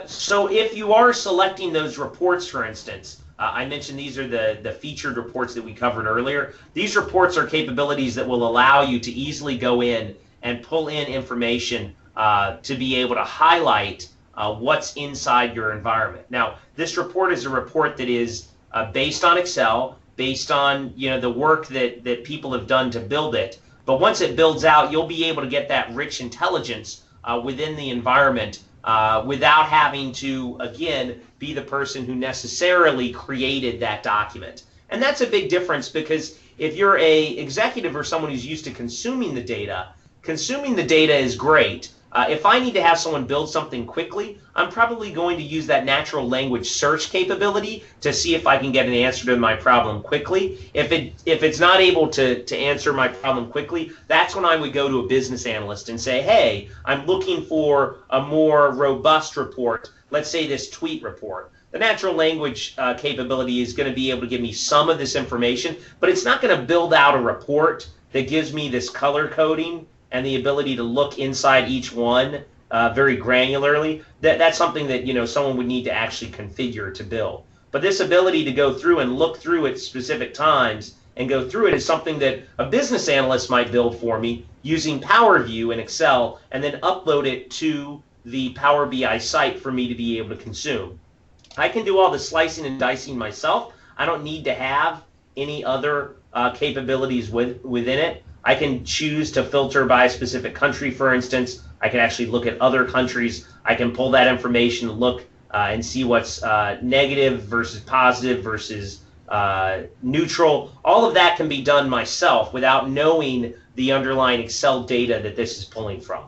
So if you are selecting those reports, for instance, I mentioned these are the featured reports that we covered earlier. These reports are capabilities that will allow you to easily go in and pull in information to be able to highlight what's inside your environment. Now, this report is a report that is based on Excel, based on the work that people have done to build it. But once it builds out, you'll be able to get that rich intelligence within the environment without having to, again, be the person who necessarily created that document. And that's a big difference, because if you're a executive or someone who's used to consuming the data is great. If I need to have someone build something quickly, I'm probably going to use that natural language search capability to see if I can get an answer to my problem quickly. If it's not able to answer my problem quickly, that's when I would go to a business analyst and say, hey, I'm looking for a more robust report. Let's say this tweet report. The natural language capability is going to be able to give me some of this information, but it's not going to build out a report that gives me this color coding and the ability to look inside each one very granularly. That's something that someone would need to actually configure to build. But this ability to go through and look through at specific times and go through it is something that a business analyst might build for me using Power View in Excel, and then upload it to the Power BI site for me to be able to consume. I can do all the slicing and dicing myself. I don't need to have any other capabilities within it. I can choose to filter by a specific country, for instance. I can actually look at other countries. I can pull that information, look and see what's negative versus positive versus neutral. All of that can be done myself without knowing the underlying Excel data that this is pulling from.